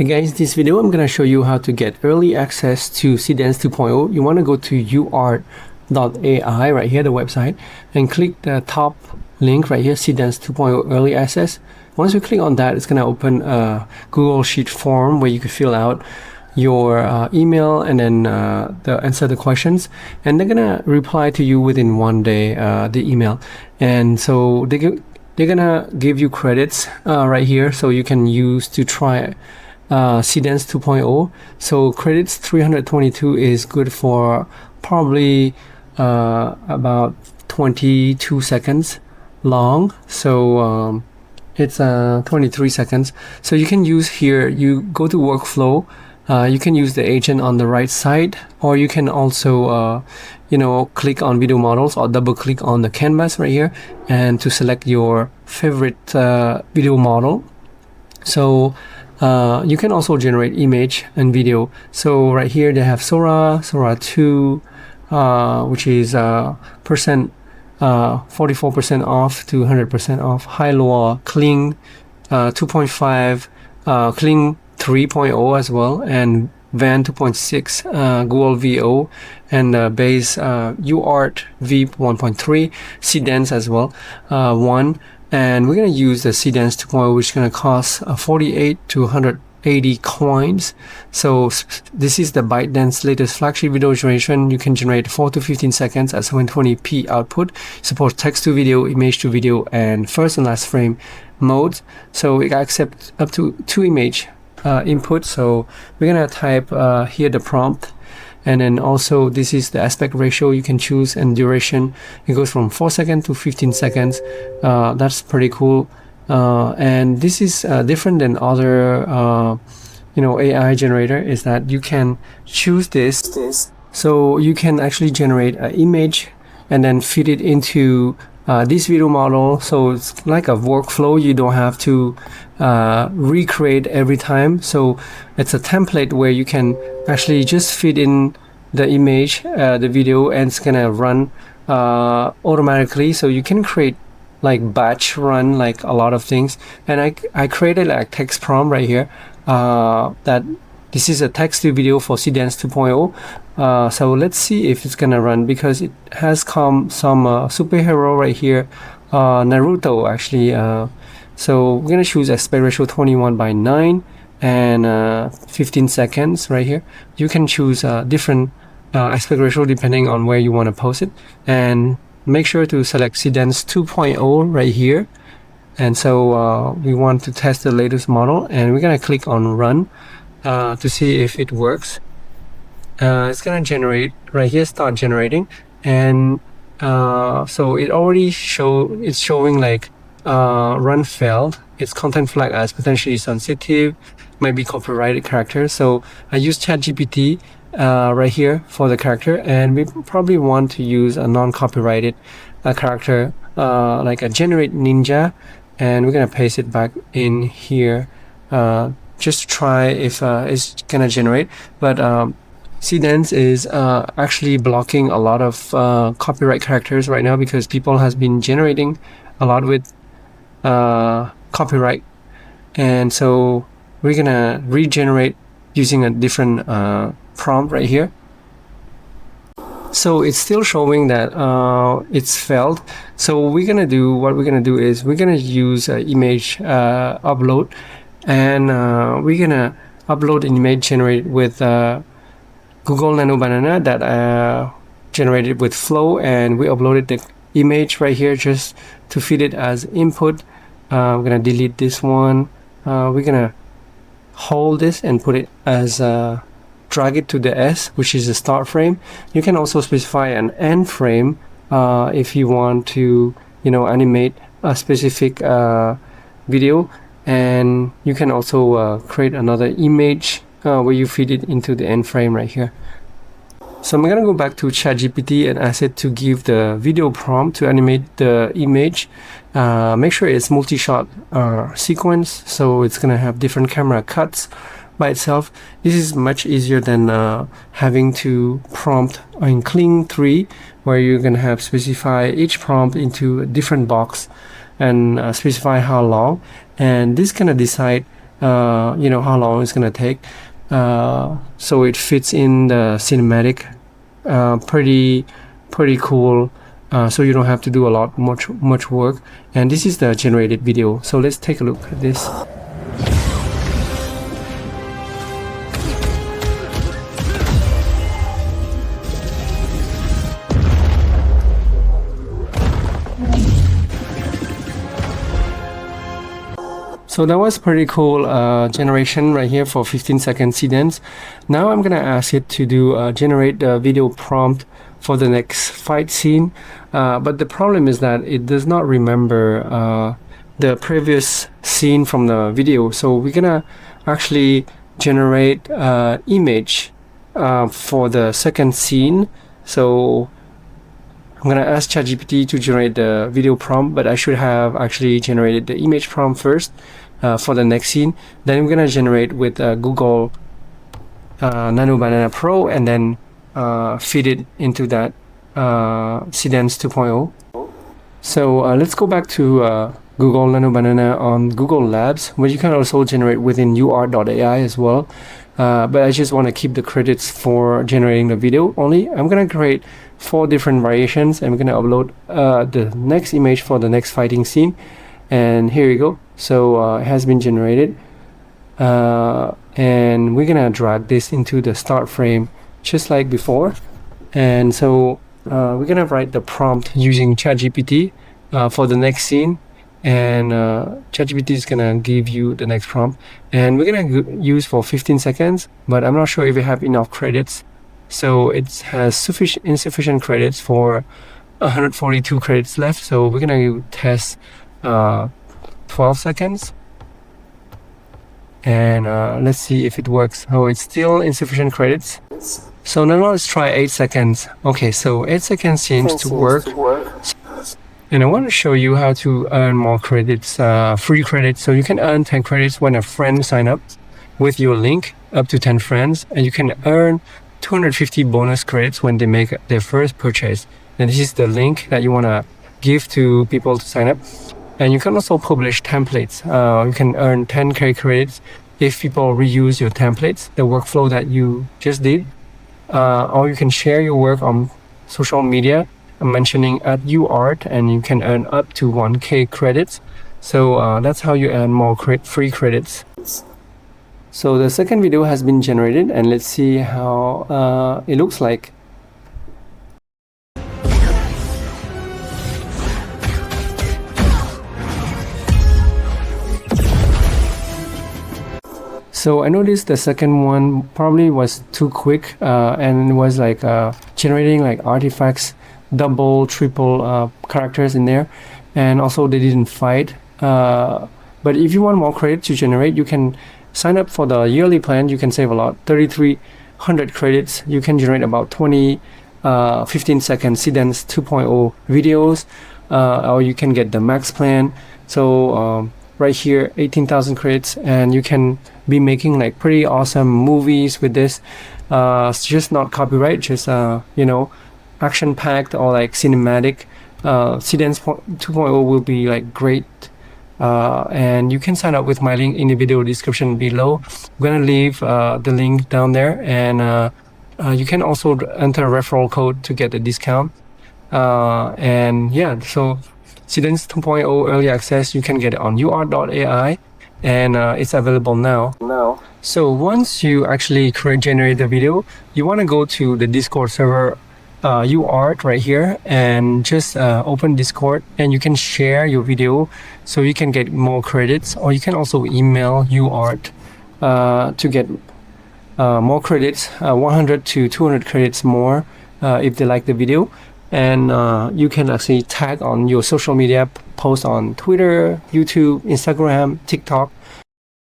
Hey guys, this video I'm gonna show you how to get early access to Seedance 2.0. You want to go to YouArt.ai right here, the website, and click the top link right here, Seedance 2.0 early access. Once you click on that, it's gonna open a Google Sheet form where you can fill out your email and then answer the questions, and they're gonna reply to you within 1 day, the email. And so they're gonna give you credits right here, so you can use to try Cedense 2.0. So credits 322 is good for probably about 22 seconds long. So it's 23 seconds. So you can use here, you go to workflow, you can use the agent on the right side, or you can also click on video models or double click on the canvas right here and to select your favorite video model. So you can also generate image and video. So right here they have Sora 2, which is 44% off to 100% off. High-Loa, Kling 2.5, Kling 3.0 as well, and Van 2.6, Google VO, and base UArt V 1.3, Cedense as well, 1. And we're going to use the Cedense 2.0, which is going to cost 48 to 180 coins. So this is the ByteDance latest flagship video generation. You can generate 4 to 15 seconds at 720p output. Supports text to video, image to video, and first and last frame modes. So it accepts up to 2 image input. So we're going to type here the prompt. And then also this is the aspect ratio you can choose, and duration. It goes from 4 seconds to 15 seconds. That's pretty cool. And this is different than other AI generator, is that you can choose this. So you can actually generate an image and then feed it into this video model. So it's like a workflow. You don't have to recreate every time. So it's a template where you can actually just feed in the image, the video, and it's gonna run automatically. So you can create like batch run like a lot of things. And I created like text prompt right here, that this is a text to video for Cedense 2.0. So let's see if it's gonna run, because it has some superhero right here, Naruto actually. So we're gonna choose aspect ratio 21:9 and 15 seconds right here. You can choose different aspect ratio depending on where you want to post it, and make sure to select Cedense 2.0 right here. And so we want to test the latest model, and we're gonna click on run to see if it works. It's gonna generate right here, start generating, and so it already it's showing like run failed. Its content flag as potentially sensitive, might be copyrighted characters. So I use ChatGPT right here for the character, and we probably want to use a non-copyrighted character like a generate ninja, and we're gonna paste it back in here just to try if it's gonna generate. But Cedense is actually blocking a lot of copyright characters right now, because people has been generating a lot with copyright. And so we're gonna regenerate using a different prompt right here. So it's still showing that it's failed. So what we're gonna do is we're gonna use image upload, and we're gonna upload an image generated with Google Nano Banana that generated with Flow, and we uploaded the image right here just to feed it as input. We're gonna delete this one. We're gonna hold this and put it as drag it to the S, which is the start frame. You can also specify an end frame if you want to animate a specific video, and you can also create another image where you feed it into the end frame right here. So I'm gonna go back to ChatGPT and ask it to give the video prompt to animate the image. Make sure it's multi-shot sequence, so it's gonna have different camera cuts by itself. This is much easier than having to prompt in Kling 3, where you're gonna have specify each prompt into a different box and specify how long. And this gonna decide you know, how long it's gonna take, so it fits in the cinematic. Pretty cool. So you don't have to do a lot much work. And this is the generated video, so let's take a look at this. So that was pretty cool generation right here for 15-second Seedance. Now I'm gonna ask it to do generate the video prompt for the next fight scene, but the problem is that it does not remember the previous scene from the video. So we're gonna actually generate image for the second scene. So I'm gonna ask ChatGPT to generate the video prompt, but I should have actually generated the image prompt first for the next scene. Then I'm gonna generate with Google Nano Banana Pro, and then feed it into that Cedense 2.0. So let's go back to Google Nano Banana on Google Labs, where you can also generate within YouArt.ai as well. But I just want to keep the credits for generating the video only. I'm gonna create 4 different variations. I'm gonna upload the next image for the next fighting scene, and here you go. So it has been generated, and we're gonna drag this into the start frame just like before. And so we're gonna write the prompt using ChatGPT for the next scene, and ChatGPT is gonna give you the next prompt, and we're gonna use for 15 seconds, but I'm not sure if we have enough credits. So it has insufficient credits for 142 credits left, so we're gonna test 12 seconds, and let's see if it works. Oh, it's still insufficient credits. So now let's try 8 seconds. Okay, so 8 seconds seems to work. And I want to show you how to earn more credits, free credits. So you can earn 10 credits when a friend sign up with your link, up to 10 friends, and you can earn 250 bonus credits when they make their first purchase. And this is the link that you want to give to people to sign up. And you can also publish templates. You can earn 10k credits if people reuse your templates, the workflow that you just did. Or you can share your work on social media, mentioning at YouArt, and you can earn up to 1k credits. So that's how you earn more free credits. So the second video has been generated, and let's see how it looks like. So I noticed the second one probably was too quick, and it was like generating like artifacts, double, triple characters in there, and also they didn't fight. But if you want more credits to generate, you can sign up for the yearly plan. You can save a lot, 3,300 credits. You can generate about 20 15-second Cedense 2.0 videos, or you can get the max plan. So right here, 18,000 credits, and you can be making like pretty awesome movies with this. It's just not copyright, just you know, action packed or like cinematic. Cedense 2.0 will be like great. And you can sign up with my link in the video description below. I'm gonna leave the link down there, and you can also enter a referral code to get a discount. And yeah, so Cedense 2.0 early access, you can get it on YouArt.ai, and it's available now. So once you actually generate the video, you want to go to the Discord server YouArt right here, and just open Discord, and you can share your video so you can get more credits, or you can also email YouArt to get more credits, 100 to 200 credits more if they like the video. And you can actually tag on your social media post on Twitter, YouTube, Instagram, TikTok,